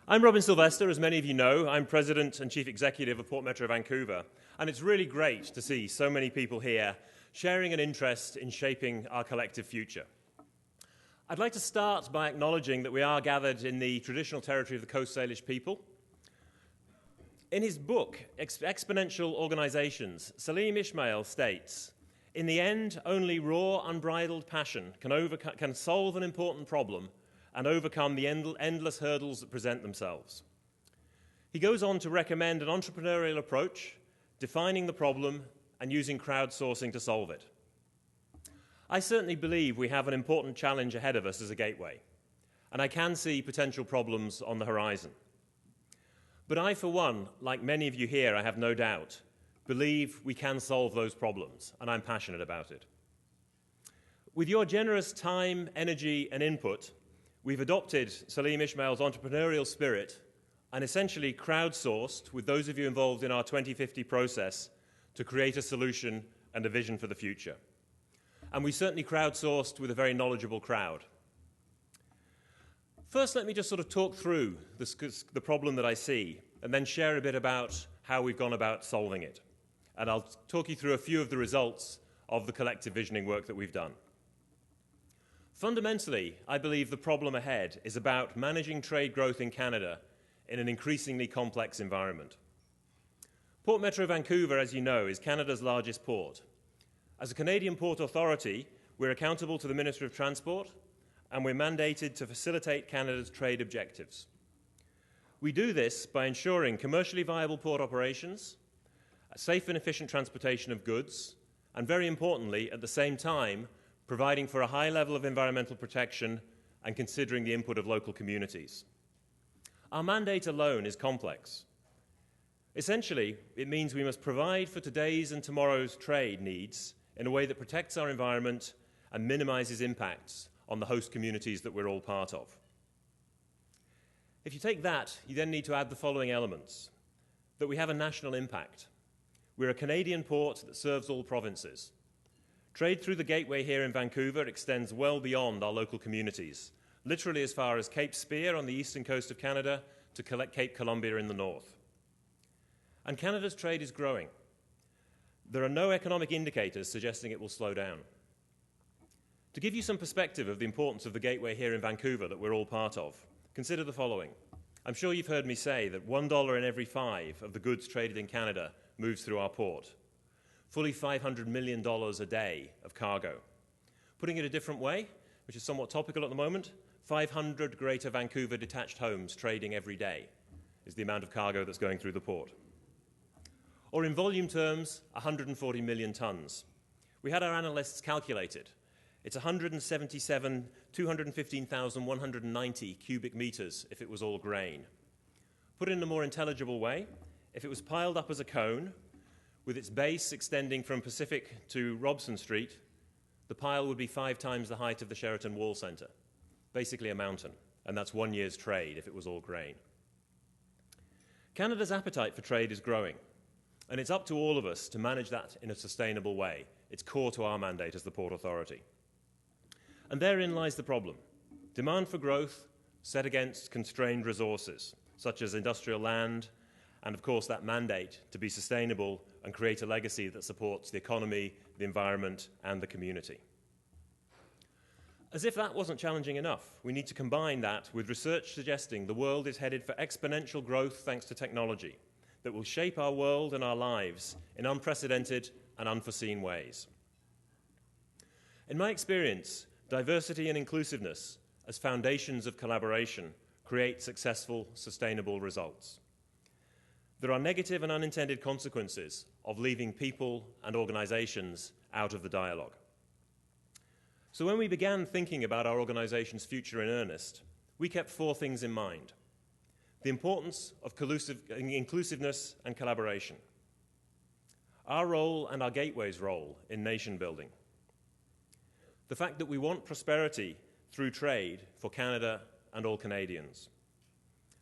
I'm Robin Silvester. As many of you know, I'm President and Chief Executive of Port Metro Vancouver, and it's really great to see so many people here sharing an interest in shaping our collective future. I'd like to start by acknowledging that we are gathered in the traditional territory of the Coast Salish people. In his book, Exponential Organizations, Salim Ismail states, "In the end, only raw, unbridled passion can solve an important problem and overcome the endless hurdles that present themselves." He goes on to recommend an entrepreneurial approach, defining the problem and using crowdsourcing to solve it. I certainly believe we have an important challenge ahead of us as a gateway, and I can see potential problems on the horizon. But I, for one, like many of you here, I have no doubt, believe we can solve those problems, and I'm passionate about it. With your generous time, energy, and input, we've adopted Salim Ismail's entrepreneurial spirit and essentially crowdsourced with those of you involved in our 2050 process to create a solution and a vision for the future. And we certainly crowdsourced with a very knowledgeable crowd. First, let me just sort of talk through the problem that I see and then share a bit about how we've gone about solving it. And I'll talk you through a few of the results of the collective visioning work that we've done. Fundamentally, I believe the problem ahead is about managing trade growth in Canada in an increasingly complex environment. Port Metro Vancouver, as you know, is Canada's largest port. As a Canadian Port Authority, we're accountable to the Minister of Transport, and we're mandated to facilitate Canada's trade objectives. We do this by ensuring commercially viable port operations, a safe and efficient transportation of goods, and very importantly, at the same time, providing for a high level of environmental protection and considering the input of local communities. Our mandate alone is complex. Essentially, it means we must provide for today's and tomorrow's trade needs in a way that protects our environment and minimizes impacts on the host communities that we're all part of. If you take that, you then need to add the following elements: that we have a national impact. We're a Canadian port that serves all provinces. Trade through the gateway here in Vancouver extends well beyond our local communities, literally as far as Cape Spear on the eastern coast of Canada to Cape Columbia in the north. And Canada's trade is growing. There are no economic indicators suggesting it will slow down. To give you some perspective of the importance of the gateway here in Vancouver that we're all part of, consider the following. I'm sure you've heard me say that $1 in every 5 of the goods traded in Canada moves through our port. Fully $500 million a day of cargo. Putting it a different way, which is somewhat topical at the moment, 500 Greater Vancouver detached homes trading every day is the amount of cargo that's going through the port. Or in volume terms, 140 million tons. We had our analysts calculate it. It's 215,190 cubic meters if it was all grain. Put it in a more intelligible way, if it was piled up as a cone, with its base extending from Pacific to Robson Street, the pile would be 5 times the height of the Sheraton Wall Centre, basically a mountain, and that's 1 year's trade if it was all grain. Canada's appetite for trade is growing, and it's up to all of us to manage that in a sustainable way. It's core to our mandate as the Port Authority. And therein lies the problem. Demand for growth set against constrained resources, such as industrial land, and of course that mandate to be sustainable and create a legacy that supports the economy, the environment, and the community. As if that wasn't challenging enough, we need to combine that with research suggesting the world is headed for exponential growth thanks to technology that will shape our world and our lives in unprecedented and unforeseen ways. In my experience, diversity and inclusiveness as foundations of collaboration create successful, sustainable results. There are negative and unintended consequences of leaving people and organizations out of the dialogue. So when we began thinking about our organization's future in earnest, we kept 4 things in mind: the importance of inclusiveness and collaboration, our role and our gateway's role in nation building, the fact that we want prosperity through trade for Canada and all Canadians,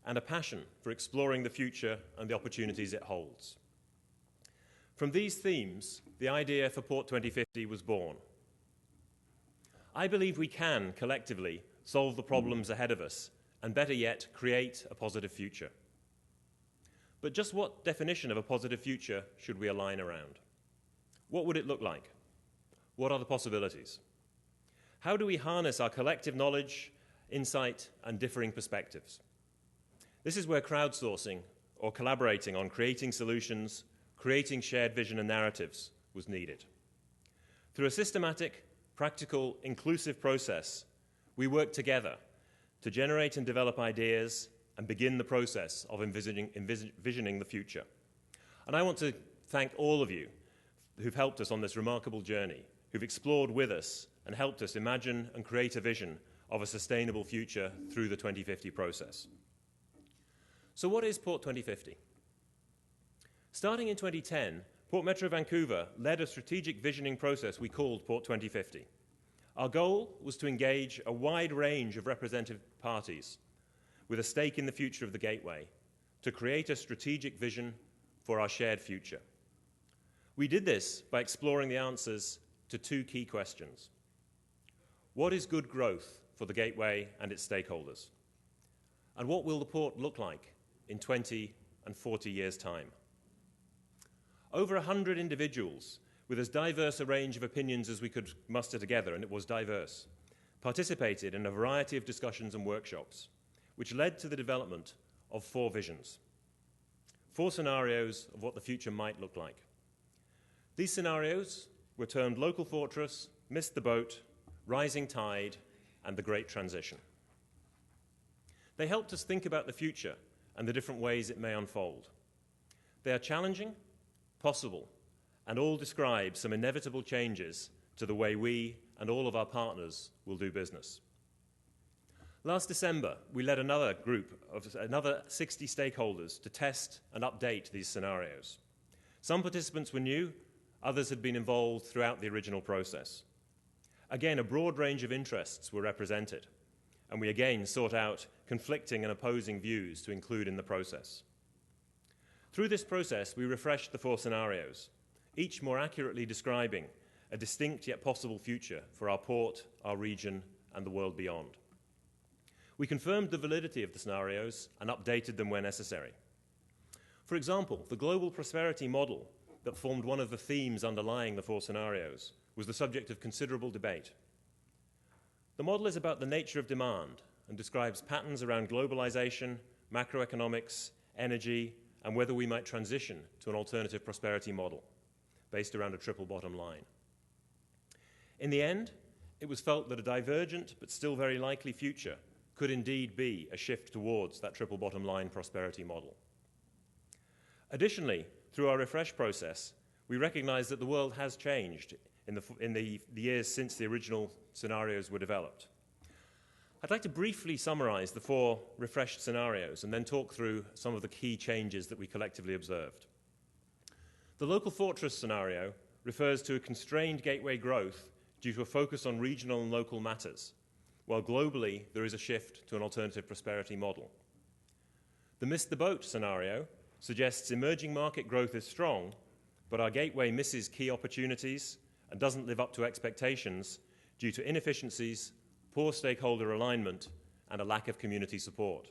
and a passion for exploring the future and the opportunities it holds. From these themes, the idea for Port 2050 was born. I believe we can, collectively, solve the problems ahead of us and better yet, create a positive future. But just what definition of a positive future should we align around? What would it look like? What are the possibilities? How do we harness our collective knowledge, insight, and differing perspectives? This is where crowdsourcing or collaborating on creating solutions, creating shared vision and narratives was needed. Through a systematic, practical, inclusive process, we worked together to generate and develop ideas and begin the process of envisioning the future. And I want to thank all of you who've helped us on this remarkable journey, who've explored with us and helped us imagine and create a vision of a sustainable future through the 2050 process. So what is Port 2050? Starting in 2010, Port Metro Vancouver led a strategic visioning process we called Port 2050. Our goal was to engage a wide range of representative parties with a stake in the future of the Gateway to create a strategic vision for our shared future. We did this by exploring the answers to two key questions. What is good growth for the Gateway and its stakeholders? And what will the port look like in 20 and 40 years' time? Over 100 individuals with as diverse a range of opinions as we could muster together, and it was diverse, participated in a variety of discussions and workshops, which led to the development of 4 visions, 4 scenarios of what the future might look like. These scenarios were termed Local Fortress, Missed the Boat, Rising Tide, and the Great Transition. They helped us think about the future and the different ways it may unfold. They are challenging, possible, and all describe some inevitable changes to the way we and all of our partners will do business. Last December, we led another group of another 60 stakeholders to test and update these scenarios. Some participants were new, others had been involved throughout the original process. Again, a broad range of interests were represented, and we again sought out conflicting and opposing views to include in the process. Through this process, we refreshed the 4 scenarios, each more accurately describing a distinct yet possible future for our port, our region, and the world beyond. We confirmed the validity of the scenarios and updated them where necessary. For example, the global prosperity model that formed one of the themes underlying the 4 scenarios was the subject of considerable debate. The model is about the nature of demand and describes patterns around globalization, macroeconomics, energy, and whether we might transition to an alternative prosperity model based around a triple bottom line. In the end, it was felt that a divergent but still very likely future could indeed be a shift towards that triple bottom line prosperity model. Additionally, through our refresh process, we recognize that the world has changed in the years since the original scenarios were developed. I'd like to briefly summarize the 4 refreshed scenarios and then talk through some of the key changes that we collectively observed. The local fortress scenario refers to a constrained gateway growth due to a focus on regional and local matters, while globally there is a shift to an alternative prosperity model. The Missed the Boat scenario suggests emerging market growth is strong, but our gateway misses key opportunities and doesn't live up to expectations due to inefficiencies, poor stakeholder alignment, and a lack of community support.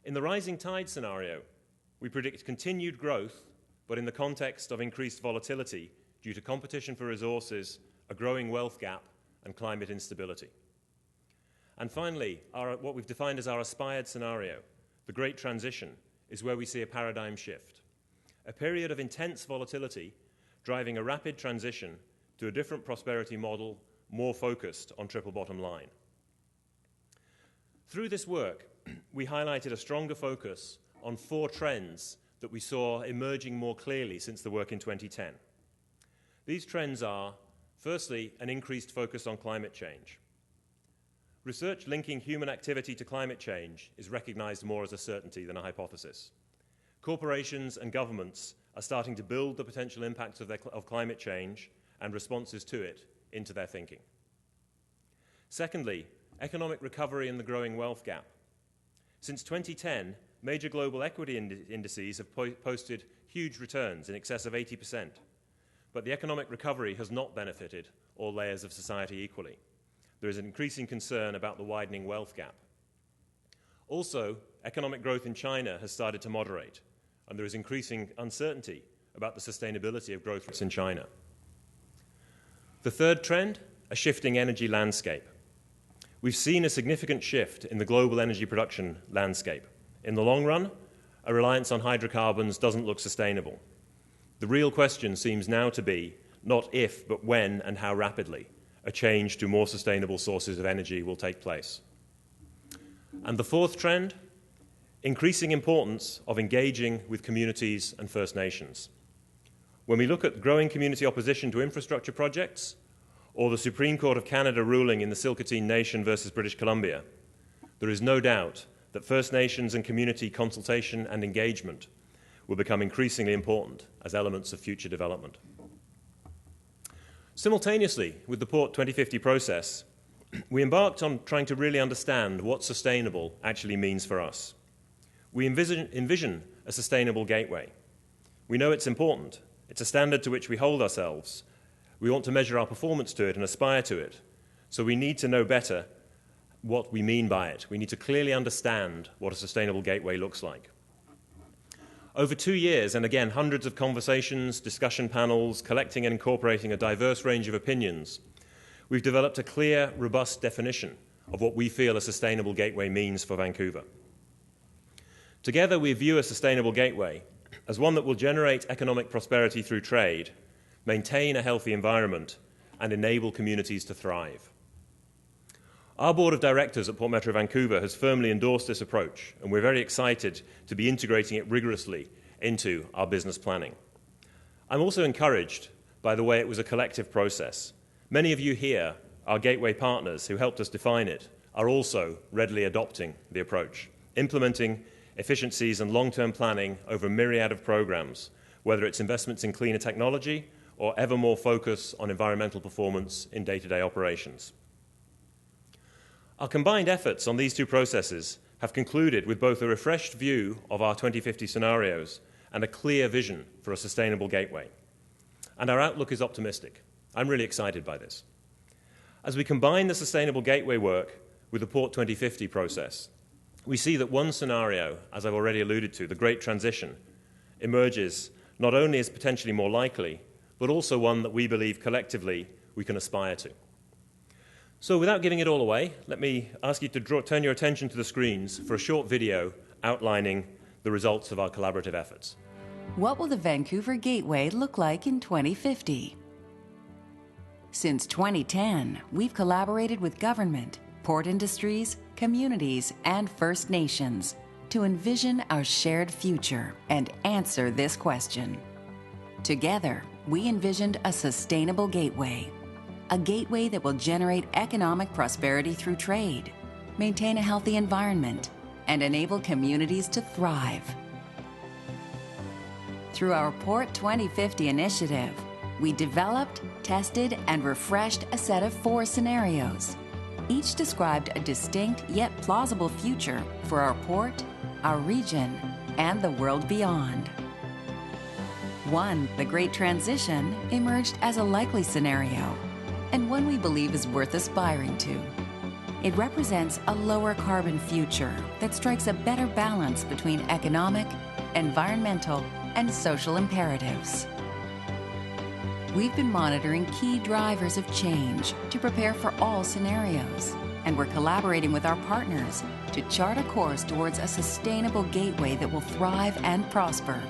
In the rising tide scenario, we predict continued growth, but in the context of increased volatility due to competition for resources, a growing wealth gap, and climate instability. And finally, what we've defined as our aspired scenario, the Great Transition, is where we see a paradigm shift, a period of intense volatility driving a rapid transition to a different prosperity model more focused on triple bottom line. Through this work, we highlighted a stronger focus on 4 trends that we saw emerging more clearly since the work in 2010. These trends are, firstly, an increased focus on climate change. Research linking human activity to climate change is recognized more as a certainty than a hypothesis. Corporations and governments are starting to build the potential impacts of climate change and responses to it into their thinking. Secondly, economic recovery and the growing wealth gap. Since 2010, major global equity indices have posted huge returns in excess of 80%, but the economic recovery has not benefited all layers of society equally. There is an increasing concern about the widening wealth gap. Also, economic growth in China has started to moderate, and there is increasing uncertainty about the sustainability of growth rates in China. The third trend, a shifting energy landscape. We've seen a significant shift in the global energy production landscape. In the long run, a reliance on hydrocarbons doesn't look sustainable. The real question seems now to be not if, but when and how rapidly a change to more sustainable sources of energy will take place. And the fourth trend, increasing importance of engaging with communities and First Nations. When we look at growing community opposition to infrastructure projects, or the Supreme Court of Canada ruling in the Silkatine Nation versus British Columbia, there is no doubt that First Nations and community consultation and engagement will become increasingly important as elements of future development. Simultaneously with the Port 2050 process, we embarked on trying to really understand what sustainable actually means for us. We envision a sustainable gateway. We know it's important. It's a standard to which we hold ourselves. We want to measure our performance to it and aspire to it. So we need to know better what we mean by it. We need to clearly understand what a sustainable gateway looks like. Over 2 years, and again, hundreds of conversations, discussion panels, collecting and incorporating a diverse range of opinions, we've developed a clear, robust definition of what we feel a sustainable gateway means for Vancouver. Together, we view a sustainable gateway as one that will generate economic prosperity through trade, maintain a healthy environment, and enable communities to thrive. Our board of directors at Port Metro Vancouver has firmly endorsed this approach, and we're very excited to be integrating it rigorously into our business planning. I'm also encouraged by the way it was a collective process. Many of you here, our gateway partners who helped us define it, are also readily adopting the approach, implementing efficiencies and long-term planning over a myriad of programs, whether it's investments in cleaner technology or ever more focus on environmental performance in day-to-day operations. Our combined efforts on these two processes have concluded with both a refreshed view of our 2050 scenarios and a clear vision for a sustainable gateway. And our outlook is optimistic. I'm really excited by this. As we combine the sustainable gateway work with the Port 2050 process, we see that one scenario, as I've already alluded to, the Great Transition, emerges not only as potentially more likely, but also one that we believe collectively we can aspire to. So without giving it all away, let me ask you to turn your attention to the screens for a short video outlining the results of our collaborative efforts. What will the Vancouver Gateway look like in 2050? Since 2010, we've collaborated with government, port industries, communities, and First Nations to envision our shared future and answer this question. Together, we envisioned a sustainable gateway, a gateway that will generate economic prosperity through trade, maintain a healthy environment, and enable communities to thrive. Through our Port 2050 initiative, we developed, tested, and refreshed a set of 4 scenarios. Each described a distinct yet plausible future for our port, our region, and the world beyond. 1, the Great Transition, emerged as a likely scenario, and one we believe is worth aspiring to. It represents a lower carbon future that strikes a better balance between economic, environmental, and social imperatives. We've been monitoring key drivers of change to prepare for all scenarios, and we're collaborating with our partners to chart a course towards a sustainable gateway that will thrive and prosper,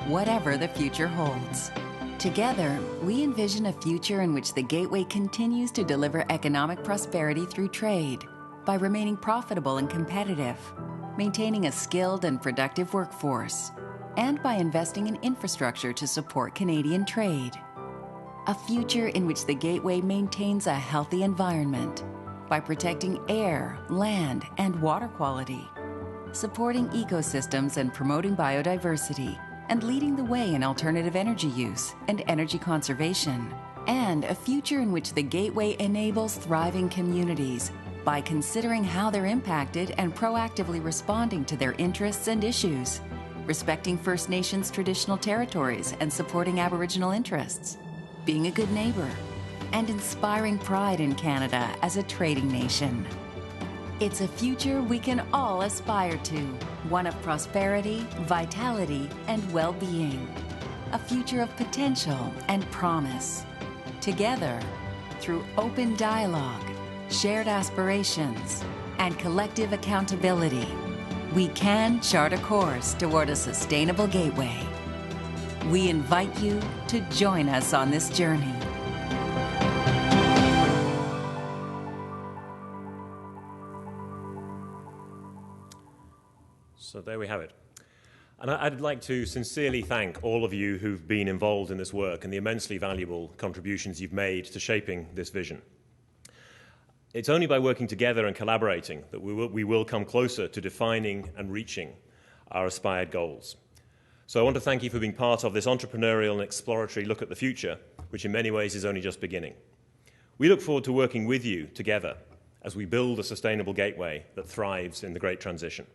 whatever the future holds. Together, we envision a future in which the gateway continues to deliver economic prosperity through trade by remaining profitable and competitive, maintaining a skilled and productive workforce, and by investing in infrastructure to support Canadian trade. A future in which the gateway maintains a healthy environment by protecting air, land, and water quality, supporting ecosystems and promoting biodiversity, and leading the way in alternative energy use and energy conservation, and a future in which the gateway enables thriving communities by considering how they're impacted and proactively responding to their interests and issues, respecting First Nations traditional territories and supporting Aboriginal interests, being a good neighbor, and inspiring pride in Canada as a trading nation. It's a future we can all aspire to, one of prosperity, vitality, and well-being. A future of potential and promise. Together, through open dialogue, shared aspirations, and collective accountability, we can chart a course toward a sustainable gateway. We invite you to join us on this journey. So there we have it. And I'd like to sincerely thank all of you who've been involved in this work and the immensely valuable contributions you've made to shaping this vision. It's only by working together and collaborating that we will come closer to defining and reaching our aspired goals. So I want to thank you for being part of this entrepreneurial and exploratory look at the future, which in many ways is only just beginning. We look forward to working with you together as we build a sustainable gateway that thrives in the Great Transition.